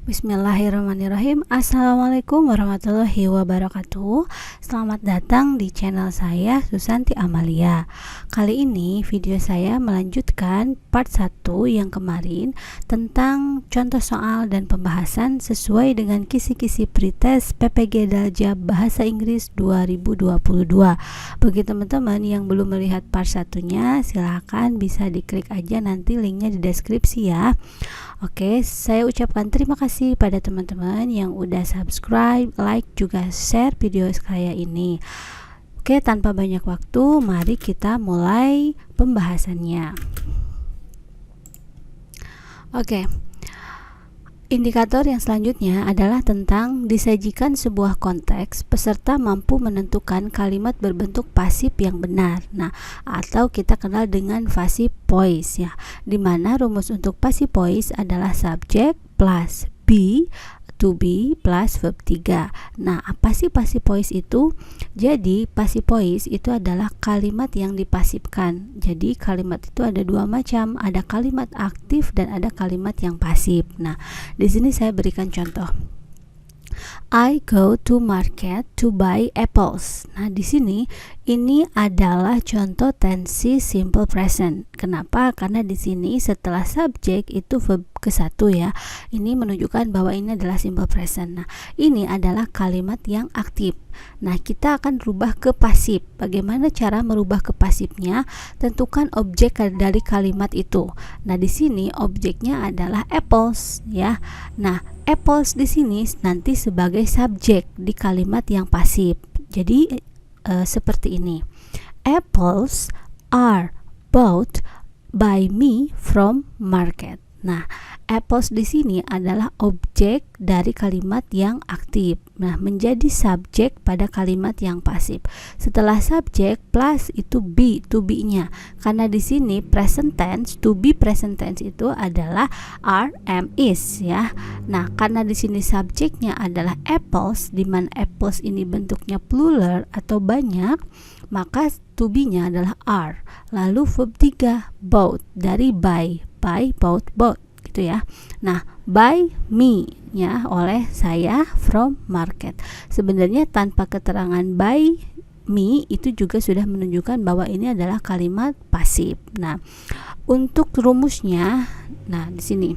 Bismillahirrahmanirrahim. Assalamualaikum warahmatullahi wabarakatuh. Selamat datang di channel saya, Susanti Amalia. Kali ini video saya melanjutkan part 1 yang kemarin tentang contoh soal dan pembahasan sesuai dengan kisi-kisi pretest PPG Dalja Bahasa Inggris 2022. Bagi teman-teman yang belum melihat part 1-nya, silahkan bisa diklik aja, nanti linknya di deskripsi ya. Oke, saya ucapkan terima kasih pada teman-teman yang udah subscribe, like, juga share video saya ini. Oke, tanpa banyak waktu, mari kita mulai pembahasannya. Oke, indikator yang selanjutnya adalah tentang disajikan sebuah konteks, peserta mampu menentukan kalimat berbentuk pasif yang benar. Nah, atau kita kenal dengan passive voice ya, dimana rumus untuk passive voice adalah subject plus be, to be plus verb 3. Nah, apa sih passive voice itu? Jadi, passive voice itu adalah kalimat yang dipasifkan. Jadi, kalimat itu ada dua macam, ada kalimat aktif dan ada kalimat yang pasif. Nah, di sini saya berikan contoh. I go to market to buy apples. Nah, di sini ini adalah contoh tensi simple present. Kenapa? Karena di sini setelah subjek itu verb ke-1 ya. Ini menunjukkan bahwa ini adalah simple present. Nah, ini adalah kalimat yang aktif. Nah, kita akan rubah ke pasif. Bagaimana cara merubah ke pasifnya? Tentukan objek dari kalimat itu. Nah, di sini objeknya adalah apples ya. Nah, apples di sini nanti sebagai subjek di kalimat yang pasif. Jadi seperti ini. Apples are bought by me from market. Nah, apples di sini adalah objek dari kalimat yang aktif. Nah, menjadi subjek pada kalimat yang pasif. Setelah subjek plus itu be, to be-nya. Karena di sini present tense, to be present tense itu adalah are, am, is ya. Nah, karena di sini subjeknya adalah apples, di mana apples ini bentuknya plural atau banyak, maka to be-nya adalah are. Lalu verb 3 bought, dari buy, bought, gitu ya. Nah, by me ya, oleh saya from market. Sebenarnya tanpa keterangan by me itu juga sudah menunjukkan bahwa ini adalah kalimat pasif. Nah, untuk rumusnya, nah di sini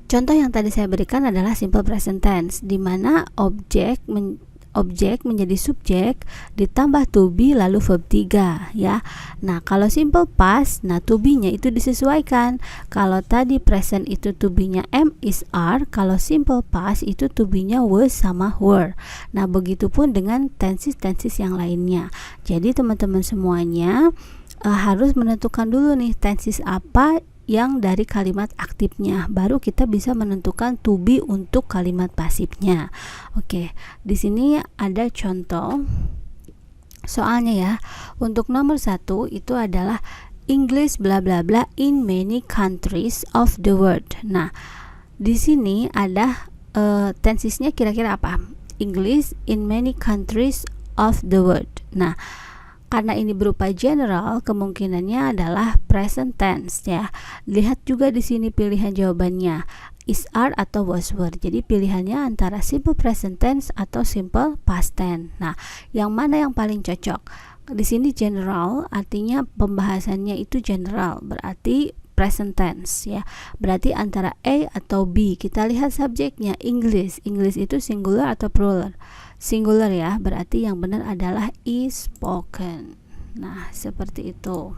contoh yang tadi saya berikan adalah simple present tense, di mana objek menjadi subjek ditambah to be lalu verb 3 ya. Nah, kalau simple past, nah to be-nya itu disesuaikan. Kalau tadi present itu to be-nya am, is, are, kalau simple past itu to be-nya was sama were. Nah, begitupun dengan tenses-tenses yang lainnya. Jadi teman-teman semuanya harus menentukan dulu nih tenses apa yang dari kalimat aktifnya, baru kita bisa menentukan to be untuk kalimat pasifnya. Oke, di sini ada contoh soalnya ya. Untuk nomor 1 itu adalah English bla bla bla in many countries of the world. Nah, di sini ada tensesnya kira-kira apa? English in many countries of the world. Nah, karena ini berupa general, kemungkinannya adalah present tense ya. Lihat juga di sini pilihan jawabannya, is, are atau was, were. Jadi pilihannya antara simple present tense atau simple past tense. Nah, yang mana yang paling cocok? Di sini general artinya pembahasannya itu general, berarti present tense ya. Berarti antara A atau B. Kita lihat subjeknya English. English itu singular atau plural? Singular ya, berarti yang benar adalah is spoken. Nah, seperti itu.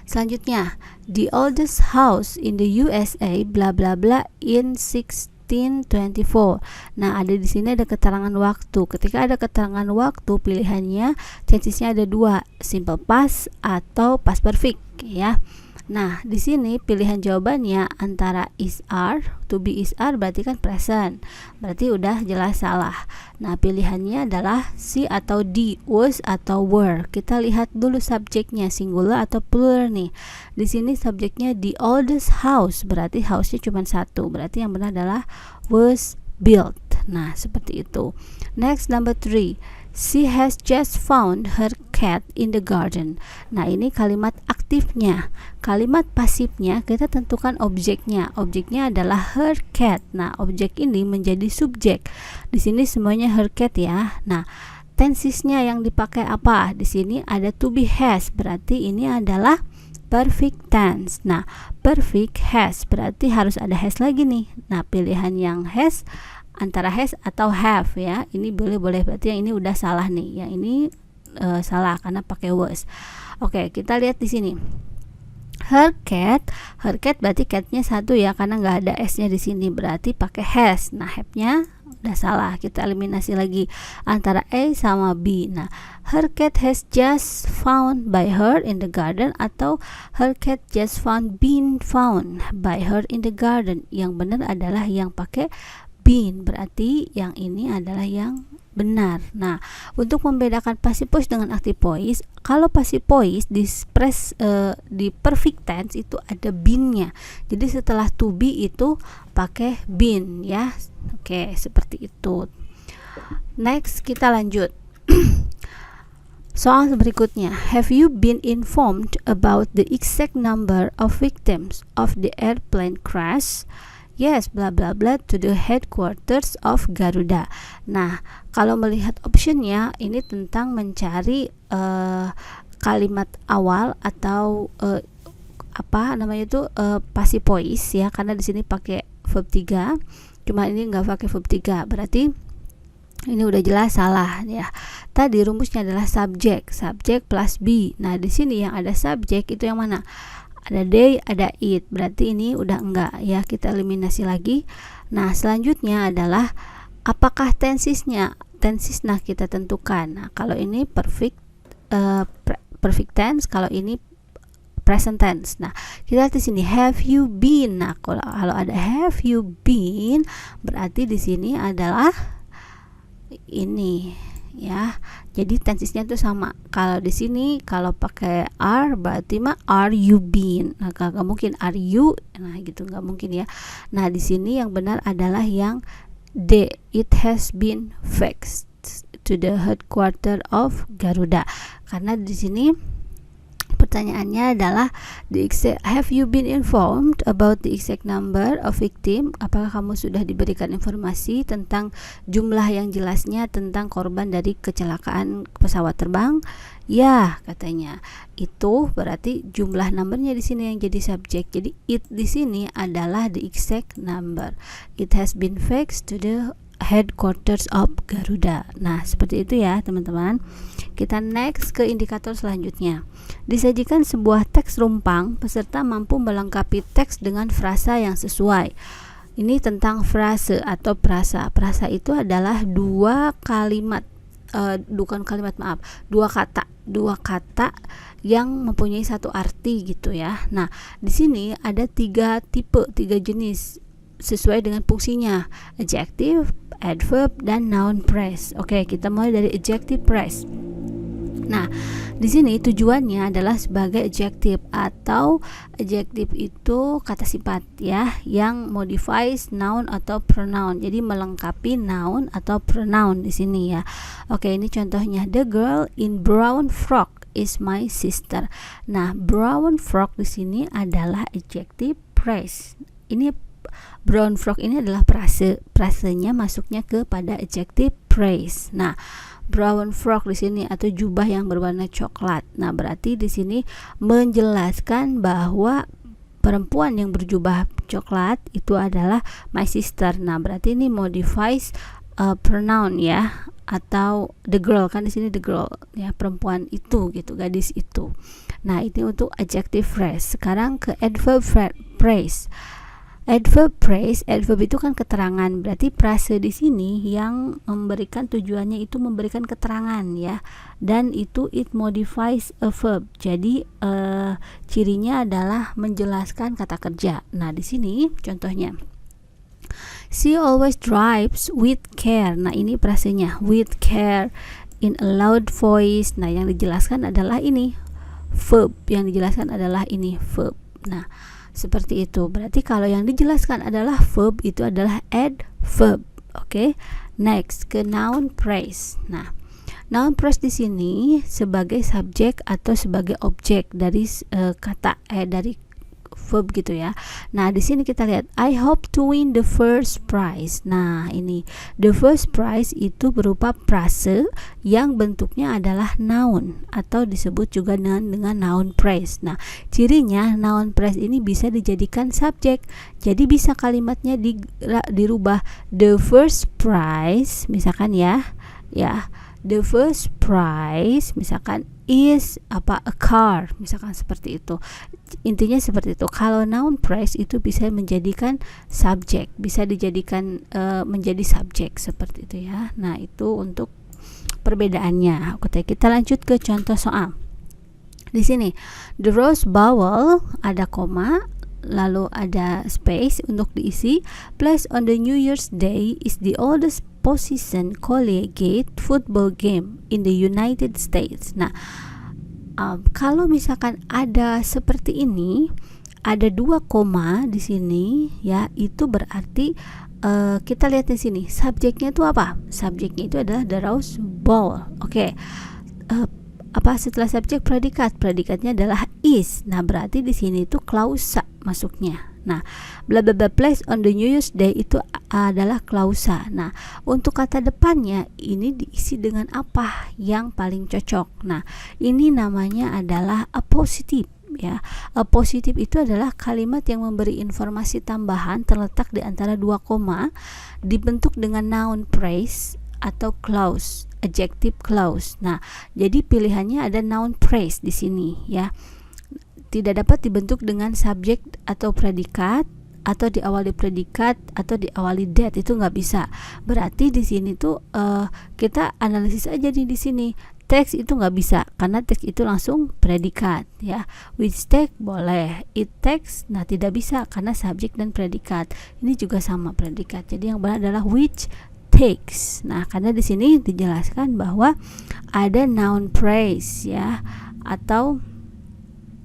Selanjutnya, the oldest house in the USA bla bla bla in 1624. Nah, ada di sini ada keterangan waktu. Ketika ada keterangan waktu, pilihannya tensesnya ada dua, simple past atau past perfect ya. Nah, di sini pilihan jawabannya antara is, are, to be is, are berarti kan present. Berarti udah jelas salah. Nah, pilihannya adalah C atau D, was atau were. Kita lihat dulu subjeknya, singular atau plural nih. Di sini subjeknya the oldest house, berarti house-nya cuma satu. Berarti yang benar adalah was built. Nah, seperti itu. Next, number 3. She has just found her cat in the garden. Nah, ini kalimat aktifnya. Kalimat pasifnya kita tentukan objeknya. Objeknya adalah her cat. Nah, objek ini menjadi subjek. Di sini semuanya her cat ya. Nah, tensesnya yang dipakai apa? Di sini ada to be has. Berarti ini adalah perfect tense. Nah, perfect has berarti harus ada has lagi nih. Nah, pilihan yang has antara has atau have ya. Ini boleh-boleh, berarti yang ini udah salah nih. Yang ini salah karena pakai was. Oke, kita lihat di sini. Her cat berarti catnya satu ya, karena nggak ada s-nya di sini, berarti pakai has. Nah, have-nya udah salah, kita eliminasi lagi antara A sama B. Nah, her cat has just found by her in the garden atau her cat just been found by her in the garden. Yang benar adalah yang pakai been, berarti yang ini adalah yang benar. Nah, untuk membedakan passive voice dengan active voice, kalau passive voice di perfect tense itu ada been-nya. Jadi setelah to be itu pakai been ya. Oke, seperti itu. Next, kita lanjut. Soal berikutnya, have you been informed about the exact number of victims of the airplane crash? Yes, bla bla bla to the headquarters of Garuda. Nah, kalau melihat optionnya ini tentang mencari kalimat awal atau passive voice ya, karena di sini pakai verb 3, cuma ini nggak pakai verb 3, berarti ini udah jelas salah ya. Tadi rumusnya adalah subjek plus be. Nah, di sini yang ada subjek itu yang mana? Ada they, ada it, berarti ini udah enggak ya, kita eliminasi lagi. Nah, selanjutnya adalah apakah tensesnya? Tenses nah kita tentukan. Nah, kalau ini perfect tense, kalau ini present tense. Nah, kita lihat di sini have you been. Nah, kalau ada have you been, berarti di sini adalah ini ya. Jadi tensesnya itu sama. Kalau di sini kalau pakai are berarti mah are you been. Nah, gak mungkin are you. Nah, gitu nggak mungkin ya. Nah, di sini yang benar adalah yang D, it has been faxed to the headquarter of Garuda. Karena di sini pertanyaannya adalah have you been informed about the exact number of victim? Apakah kamu sudah diberikan informasi tentang jumlah yang jelasnya tentang korban dari kecelakaan pesawat terbang? Ya, katanya. Itu berarti jumlah numbernya di sini yang jadi subjek. Jadi it di sini adalah the exact number. It has been faxed to the headquarters of Garuda. Nah, seperti itu ya, teman-teman. Kita next ke indikator selanjutnya. Disajikan sebuah teks rumpang, peserta mampu melengkapi teks dengan frasa yang sesuai. Ini tentang frase atau prasa. Prasa itu adalah dua kata yang mempunyai satu arti gitu ya. Nah, di sini ada tiga jenis sesuai dengan fungsinya, adjective, adverb, dan noun phrase. Oke, kita mulai dari adjective phrase. Nah, di sini tujuannya adalah sebagai adjective, atau adjective itu kata sifat ya, yang modifies noun atau pronoun. Jadi melengkapi noun atau pronoun di sini ya. Oke, ini contohnya, the girl in brown frock is my sister. Nah, brown frock di sini adalah adjective phrase. Ini brown frock ini adalah prasenya masuknya kepada adjective phrase. Nah, brown frock di sini atau jubah yang berwarna coklat. Nah, berarti di sini menjelaskan bahwa perempuan yang berjubah coklat itu adalah my sister. Nah, berarti ini modifies pronoun ya, atau the girl, kan di sini the girl ya, perempuan itu gitu, gadis itu. Nah, itu untuk adjective phrase. Sekarang ke adverb phrase. Adverb phrase, adverb itu kan keterangan, berarti frase di sini yang memberikan tujuannya itu memberikan keterangan ya, dan itu it modifies a verb. Jadi cirinya adalah menjelaskan kata kerja. Nah, di sini contohnya, she always drives with care. Nah, ini frasenya with care in a loud voice. Nah, yang dijelaskan adalah ini verb, verb. Nah, seperti itu. Berarti kalau yang dijelaskan adalah verb, itu adalah adverb. Oke. Next ke noun phrase. Nah, Noun phrase di sini sebagai subjek atau sebagai objek dari dari verb gitu ya. Nah, di sini kita lihat I hope to win the first prize. Nah, ini the first prize itu berupa frase yang bentuknya adalah noun atau disebut juga dengan noun phrase. Nah, cirinya noun phrase ini bisa dijadikan subjek. Jadi bisa kalimatnya dirubah the first prize misalkan ya. The first prize misalkan is a car, misalkan seperti itu. Intinya seperti itu. Kalau noun phrase itu bisa menjadikan subjek, bisa dijadikan menjadi subjek seperti itu ya. Nah, itu untuk perbedaannya. Oke, kita lanjut ke contoh soal. Di sini the rose bowl ada koma, lalu ada space untuk diisi. Place on the New Year's Day is the oldest position collegiate football game in the United States. Nah, kalau misalkan ada seperti ini, ada 2 koma di sini ya, itu berarti kita lihat di sini subjeknya itu apa? Subjeknya itu adalah the rose bowl. Oke. Apa setelah subjek predikat? Predikatnya adalah is. Nah, berarti di sini itu klausa masuknya. Nah, bla bla bla place on the New Year's Day itu adalah klausa. Nah, untuk kata depannya ini diisi dengan apa yang paling cocok. Nah, ini namanya adalah appositive ya. Appositive itu adalah kalimat yang memberi informasi tambahan terletak di antara 2 koma, dibentuk dengan noun phrase atau clause, adjective clause. Nah, jadi pilihannya ada noun phrase di sini ya. Tidak dapat dibentuk dengan subjek atau predikat, atau diawali predikat atau diawali that, itu nggak bisa. Berarti di sini tuh kita analisis aja nih di sini. Text itu nggak bisa karena text itu langsung predikat ya. Which take boleh, it takes nah tidak bisa karena subjek dan predikat. Ini juga sama predikat. Jadi yang benar adalah which takes. Nah, karena di sini dijelaskan bahwa ada noun phrase ya, atau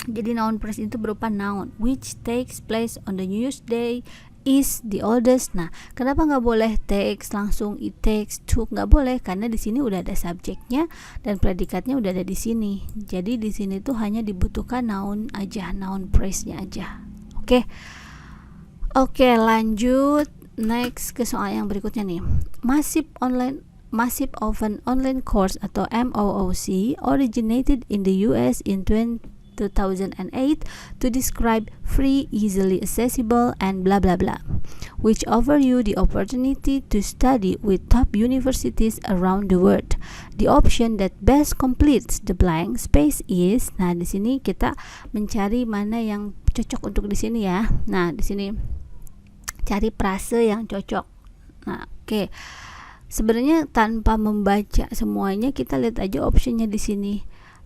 jadi noun phrase itu berupa noun which takes place on the New Year's Day is the oldest. Nah, kenapa nggak boleh takes langsung it takes took? Nggak boleh karena di sini udah ada subjeknya dan predikatnya udah ada di sini. Jadi di sini tuh hanya dibutuhkan noun aja, noun phrase-nya aja. Oke, lanjut next ke soal yang berikutnya nih. Massive of an online course atau MOOC originated in the US in 2008 to describe free, easily accessible, and blah blah blah, which offer you the opportunity to study with top universities around the world. The option that best completes the blank space is. Nah, di sini kita mencari mana yang cocok untuk di sini ya. Nah, di sini cari frase yang cocok. Nah, oke. Sebenarnya tanpa membaca semuanya, kita lihat aja optionnya di sini.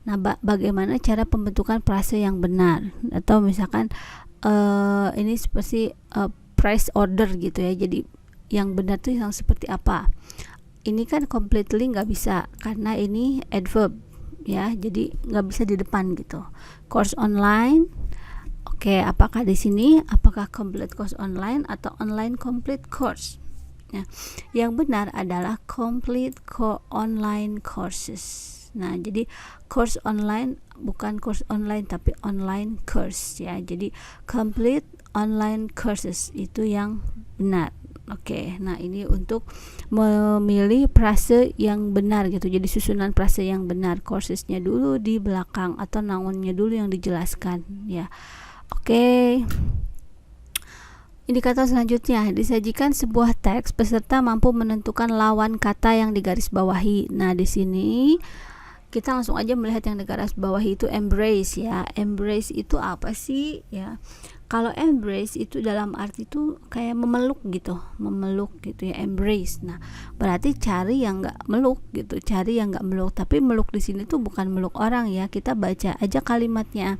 Nah, bagaimana cara pembentukan frase yang benar, atau misalkan ini seperti phrase order gitu ya. Jadi yang benar tuh yang seperti apa? Ini kan completely nggak bisa karena ini adverb ya, jadi nggak bisa di depan gitu. Course online. Oke, apakah di sini apakah complete course online atau online complete course? Nah, yang benar adalah complete online courses. Nah, jadi course online bukan course online tapi online course ya. Jadi complete online courses itu yang benar. Oke, nah ini untuk memilih frase yang benar gitu. Jadi susunan frase yang benar, coursesnya dulu di belakang atau nounnya dulu yang dijelaskan ya. Oke. Indikator selanjutnya, disajikan sebuah teks peserta mampu menentukan lawan kata yang digarisbawahi. Nah, di sini kita langsung aja melihat yang digarisbawahi itu embrace ya. Embrace itu apa sih ya? Kalau embrace itu dalam arti itu kayak memeluk gitu ya, embrace. Nah, berarti cari yang nggak meluk gitu, cari yang nggak meluk. Tapi meluk di sini tuh bukan meluk orang ya. Kita baca aja kalimatnya.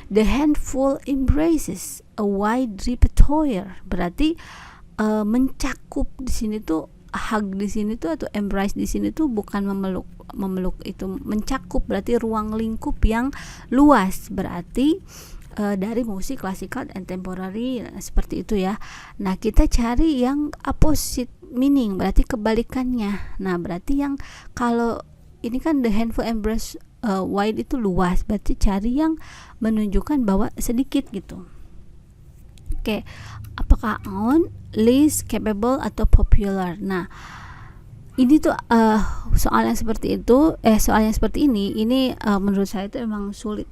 The handful embraces a wide repertoire. Berarti mencakup di sini tuh, hug di sini tuh atau embrace di sini tuh bukan memeluk. Memeluk itu mencakup, berarti ruang lingkup yang luas. Berarti dari musik klasikal dan contemporary seperti itu ya. Nah, kita cari yang opposite meaning, berarti kebalikannya. Nah, berarti yang kalau ini kan the handful embrace wide itu luas, berarti cari yang menunjukkan bahwa sedikit gitu. Oke, apakah on, least, capable, atau popular? Nah, ini tuh soal yang seperti ini menurut saya itu emang sulit,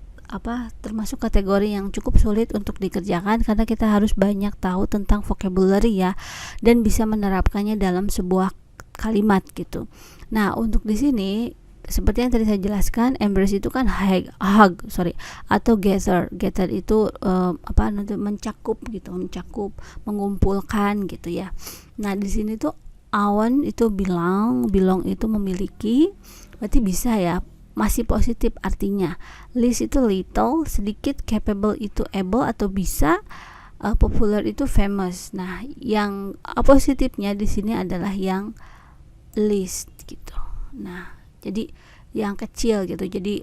termasuk kategori yang cukup sulit untuk dikerjakan, karena kita harus banyak tahu tentang vocabulary ya, dan bisa menerapkannya dalam sebuah kalimat gitu. Nah, untuk di sini seperti yang tadi saya jelaskan, embrace itu kan hug atau gather itu mencakup gitu, mengumpulkan gitu ya. Nah, di sini tuh own itu belong itu memiliki, berarti bisa ya, masih positif artinya. Least itu little, sedikit. Capable itu able atau bisa. Popular itu famous. Nah, yang positifnya di sini adalah yang least gitu. Nah, jadi yang kecil gitu. Jadi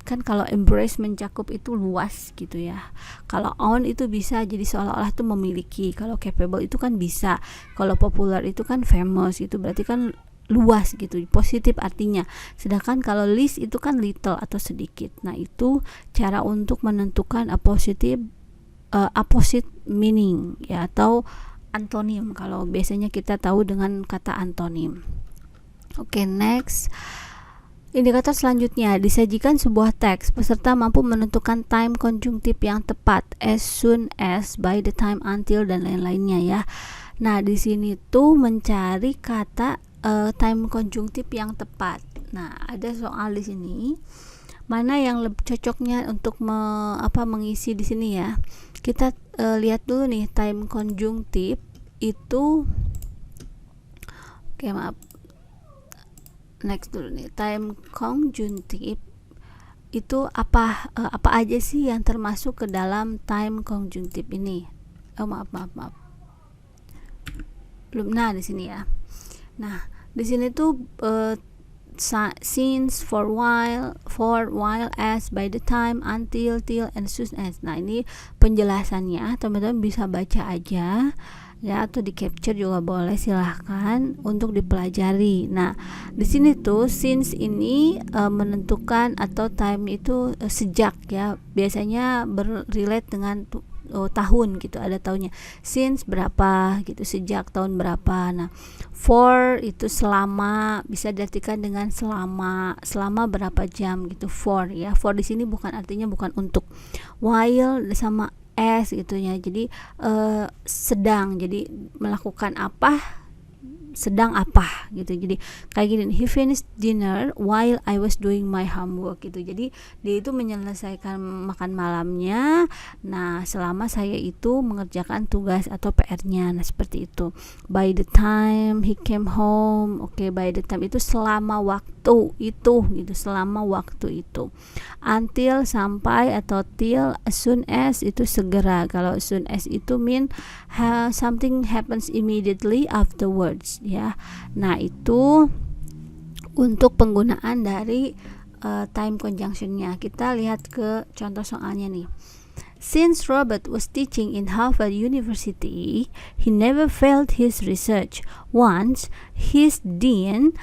kan kalau embrace mencakup itu luas gitu ya. Kalau own itu bisa, jadi seolah-olah itu memiliki. Kalau capable itu kan bisa. Kalau popular itu kan famous, itu berarti kan luas gitu, positif artinya. Sedangkan kalau least itu kan little atau sedikit. Nah, itu cara untuk menentukan opposite meaning ya, atau antonim kalau biasanya kita tahu dengan kata antonim. Oke, next. Indikator selanjutnya, disajikan sebuah teks, peserta mampu menentukan time konjungtif yang tepat, as soon as, by the time, until, dan lain-lainnya ya. Nah, di sini tuh mencari kata time konjungtif yang tepat. Nah, ada soal di sini. Mana yang lebih cocoknya untuk mengisi di sini ya? Kita lihat dulu nih, time konjungtif itu. Oke, maaf. Next dulu nih, time konjungtif itu apa aja sih yang termasuk ke dalam time konjungtif ini? Maaf. Belum. Nah, di sini ya. Nah, di sini tuh since, for while, as, by the time, until, till, and soon as. Nah, ini penjelasannya, teman-teman bisa baca aja ya, atau di capture juga boleh, silahkan untuk dipelajari. Nah, di sini tuh since ini menentukan atau time itu sejak ya, biasanya berrelate dengan tahun gitu, ada tahunnya. Since berapa gitu, sejak tahun berapa. Nah, for itu selama, bisa diartikan dengan selama berapa jam gitu, for ya. For di sini artinya bukan untuk. While sama as gitu ya. Jadi sedang, jadi melakukan apa, sedang apa gitu. Jadi kayak gini, he finished dinner while I was doing my homework gitu. Jadi dia itu menyelesaikan makan malamnya, nah selama saya itu mengerjakan tugas atau PR-nya. Nah, seperti itu. By the time he came home. Oke, by the time itu selama waktu itu gitu, selama waktu itu. Until sampai, atau till. As soon as itu segera. Kalau as soon as itu mean something happens immediately afterwards ya. Nah, itu untuk penggunaan dari time conjunctionnya. Kita lihat ke contoh soalnya nih. Since Robert was teaching in Harvard University, he never failed his research. Once, his dean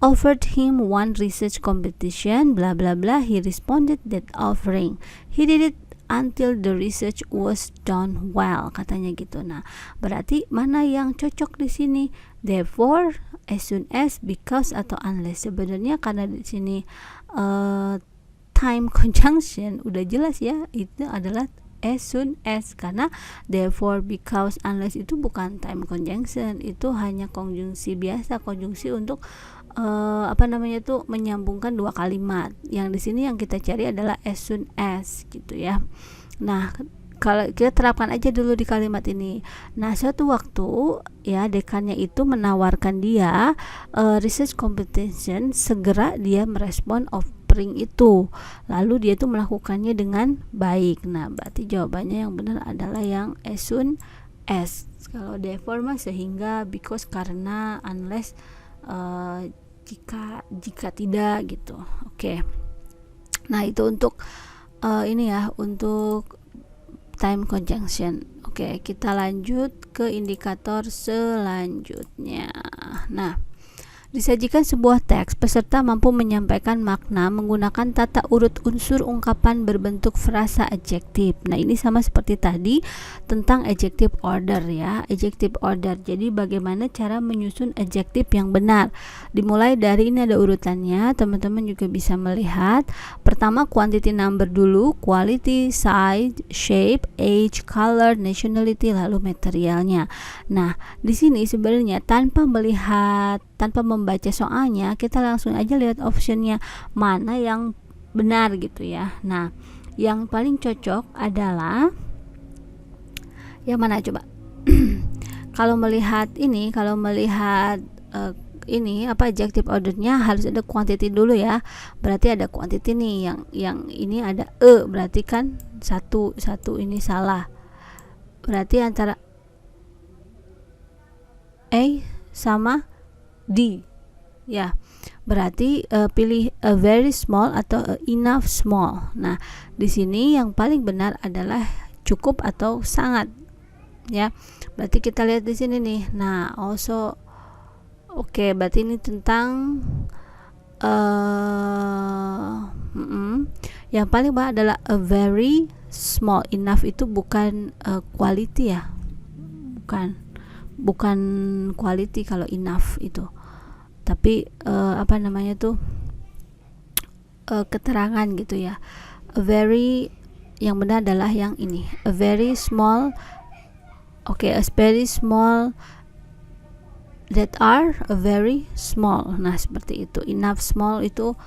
offered him one research competition, blah blah blah. He responded that offering. He did it until the research was done well, katanya gitu. Nah, berarti mana yang cocok di sini? Therefore, as soon as, because, atau unless. Sebenarnya karena di sini time conjunction udah jelas ya, itu adalah as soon as, karena therefore, because, unless itu bukan time conjunction, itu hanya konjungsi biasa, konjungsi untuk menyambungkan dua kalimat. Yang di sini yang kita cari adalah as soon as gitu ya. Nah, kalau kita terapkan aja dulu di kalimat ini. Nah, suatu waktu ya, dekannya itu menawarkan dia research competition, segera dia merespon offering itu, lalu dia itu melakukannya dengan baik. Nah, berarti jawabannya yang benar adalah yang as soon as. Kalau therefore mah sehingga, because karena, unless jika tidak gitu. Oke. Nah, itu untuk ini ya, untuk time conjunction. Oke, kita lanjut ke indikator selanjutnya. Nah, Disajikan sebuah teks, peserta mampu menyampaikan makna menggunakan tata urut unsur ungkapan berbentuk frasa adjektif. Nah, ini sama seperti tadi tentang adjective order ya, adjective order. Jadi bagaimana cara menyusun adjektif yang benar. Dimulai dari ini ada urutannya, teman-teman juga bisa melihat. Pertama quantity number dulu, quality, size, shape, age, color, nationality, lalu materialnya. Nah, di sini sebenarnya tanpa membaca soalnya, kita langsung aja lihat optionnya mana yang benar gitu ya. Nah, yang paling cocok adalah yang mana coba? Kalau melihat ini adjective ordernya harus ada quantity dulu ya. Berarti ada quantity nih, yang ini ada berarti kan satu ini salah. Berarti antara A sama D ya. Berarti pilih a very small atau a enough small. Nah, di sini yang paling benar adalah cukup atau sangat ya. Berarti kita lihat di sini nih. Nah, also berarti ini tentang yang paling benar adalah a very small. Enough itu bukan quality ya. Bukan quality kalau enough itu, tapi keterangan gitu ya. A very, yang benar adalah yang ini, a very small. A very small that are a very small. Nah, seperti itu. Enough small itu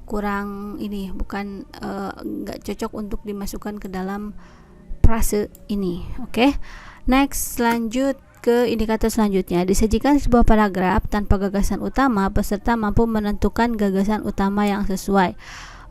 kurang ini, bukan nggak cocok untuk dimasukkan ke dalam frase ini. Next, lanjut ke indikator selanjutnya. Disajikan sebuah paragraf tanpa gagasan utama, peserta mampu menentukan gagasan utama yang sesuai.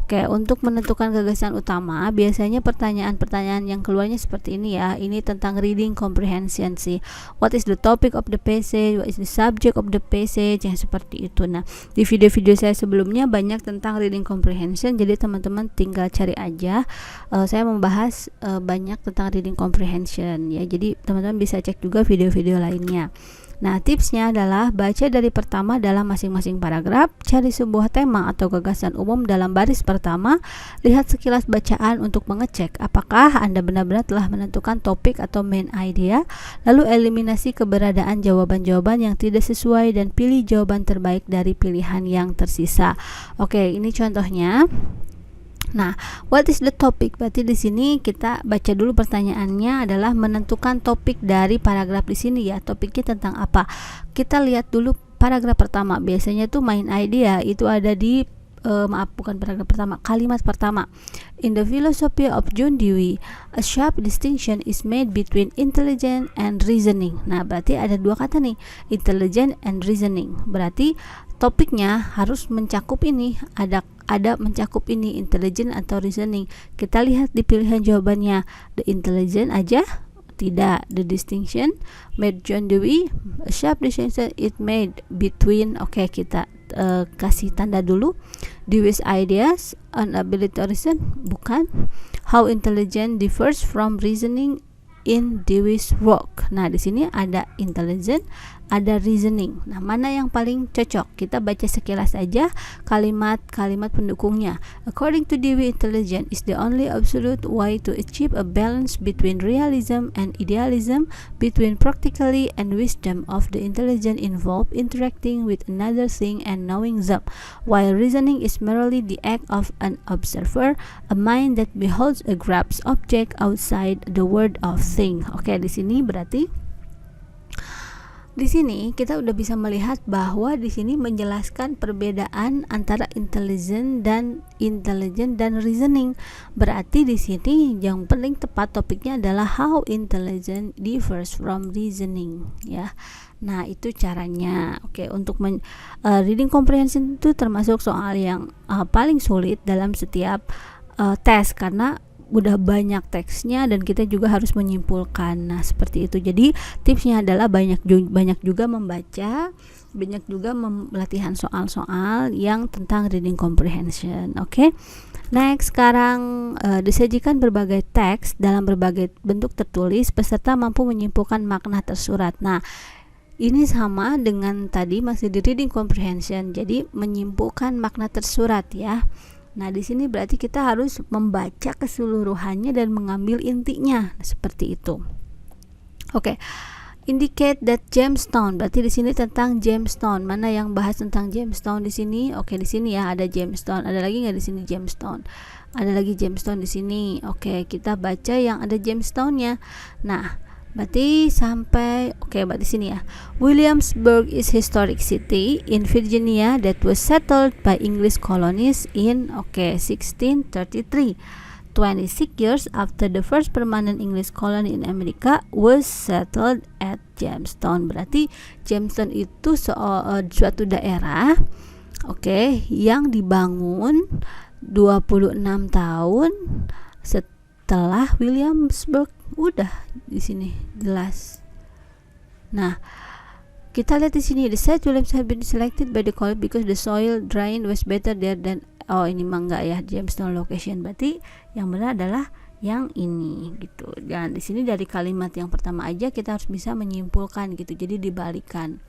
Untuk menentukan gagasan utama, biasanya pertanyaan-pertanyaan yang keluarnya seperti ini ya. Ini tentang reading comprehension sih. What is the topic of the passage? What is the subject of the passage? Yang seperti itu. Nah, di video-video saya sebelumnya banyak tentang reading comprehension, jadi teman-teman tinggal cari aja. Saya membahas banyak tentang reading comprehension ya. Jadi teman-teman bisa cek juga video-video lainnya. Nah, tipsnya adalah baca dari pertama dalam masing-masing paragraf, cari sebuah tema atau gagasan umum dalam baris pertama, lihat sekilas bacaan untuk mengecek apakah Anda benar-benar telah menentukan topik atau main idea, lalu eliminasi keberadaan jawaban-jawaban yang tidak sesuai dan pilih jawaban terbaik dari pilihan yang tersisa. Ini contohnya. Nah, what is the topic? Berarti di sini kita baca dulu pertanyaannya adalah menentukan topik dari paragraf di sini ya. Topiknya tentang apa? Kita lihat dulu paragraf pertama. Biasanya tuh main idea itu ada di kalimat pertama. In the philosophy of John Dewey, a sharp distinction is made between intelligence and reasoning. Nah, berarti ada dua kata nih, intelligent and reasoning. Berarti topiknya harus mencakup ini, ada mencakup ini, intelligent atau reasoning. Kita lihat di pilihan jawabannya, the intelligent aja tidak, the distinction made John Dewey, a sharp distinction it made between. Kita kasih tanda dulu. Dewey's ideas on ability to reason, bukan. How intelligent differs from reasoning in Dewey's work. Nah, di sini ada intelligent, ada reasoning. Nah, mana yang paling cocok? Kita baca sekilas aja kalimat-kalimat pendukungnya. According to Dewey, intelligence is the only absolute way to achieve a balance between realism and idealism, between practicality and wisdom of the intelligent involved interacting with another thing and knowing them, while reasoning is merely the act of an observer, a mind that beholds a grasp object outside the world of thing. Di sini berarti di sini kita udah bisa melihat bahwa di sini menjelaskan perbedaan antara intelligent dan reasoning. Berarti di sini yang paling tepat topiknya adalah how intelligent differs from reasoning ya. Nah, itu caranya. Untuk reading comprehension itu termasuk soal yang paling sulit dalam setiap tes karena udah banyak teksnya dan kita juga harus menyimpulkan. Nah, seperti itu. Jadi tipsnya adalah banyak juga membaca, banyak juga latihan soal-soal yang tentang reading comprehension. Next, sekarang disajikan berbagai teks dalam berbagai bentuk tertulis, peserta mampu menyimpulkan makna tersurat. Nah, Ini sama dengan tadi, masih di reading comprehension, jadi menyimpulkan makna tersurat ya. Nah, di sini berarti kita harus membaca keseluruhannya dan mengambil intinya, seperti itu. Oke. Indicate that Jamestown, berarti di sini tentang Jamestown. Mana yang bahas tentang Jamestown di sini? Oke, di sini ya ada Jamestown. Ada lagi nggak di sini Jamestown? Ada lagi Jamestown di sini. Oke, kita baca yang ada Jamestownnya. Nah, berarti sampai berarti sini ya. Williamsburg is historic city in Virginia that was settled by English colonies in 1633. 26 years after the first permanent English colony in America was settled at Jamestown. Berarti Jamestown itu suatu daerah yang dibangun 26 tahun setelah Williamsburg. Udah di sini jelas. Nah, kita lihat di sini, the site Williamsburg have been selected by the college because the soil drain was better there than ini mah enggak ya, Jamestown location. Berarti yang benar adalah yang ini gitu. Dan di sini dari kalimat yang pertama aja kita harus bisa menyimpulkan gitu. Jadi dibalikan.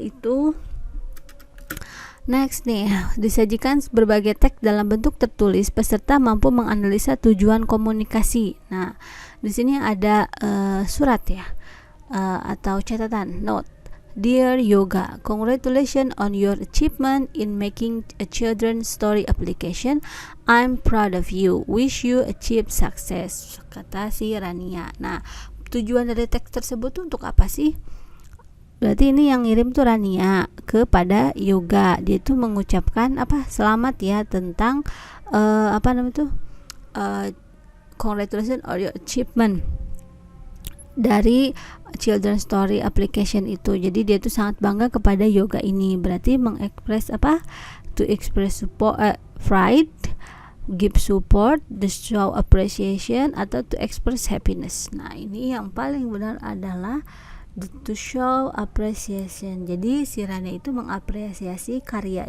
Itu. Next nih, disajikan berbagai teks dalam bentuk tertulis, peserta mampu menganalisa tujuan komunikasi. Nah, di sini ada surat ya, atau catatan, note. Dear Yoga, congratulations on your achievement in making a children's story application. I'm proud of you. Wish you achieve success. Kata si Rania. Nah, tujuan dari teks tersebut untuk apa sih? Berarti ini yang ngirim tuh Rania kepada Yoga. Dia tuh mengucapkan selamat ya tentang congratulations on your achievement dari children story application itu. Jadi dia tuh sangat bangga kepada Yoga ini. Berarti mengekspres to express support, pride, give support, to show appreciation, atau to express happiness. Nah, ini yang paling benar adalah to show appreciation. Jadi si Rania itu mengapresiasi karya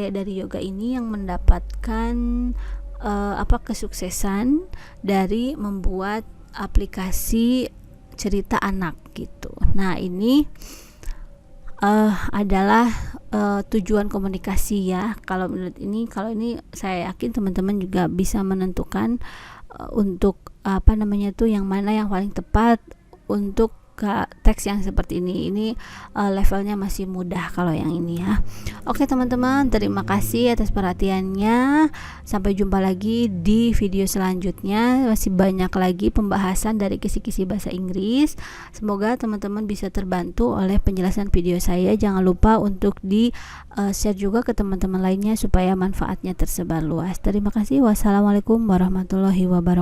dari Yoga ini yang mendapatkan kesuksesan dari membuat aplikasi cerita anak gitu. Nah, ini adalah tujuan komunikasi ya. Kalau ini saya yakin teman-teman juga bisa menentukan untuk yang mana yang paling tepat untuk teks yang seperti ini. Ini levelnya masih mudah kalau yang ini ya. Oke teman-teman, terima kasih atas perhatiannya. Sampai jumpa lagi di video selanjutnya. Masih banyak lagi pembahasan dari kisi-kisi bahasa Inggris. Semoga teman-teman bisa terbantu oleh penjelasan video saya. Jangan lupa untuk di share juga ke teman-teman lainnya supaya manfaatnya tersebar luas. Terima kasih. Wassalamualaikum warahmatullahi wabarakatuh.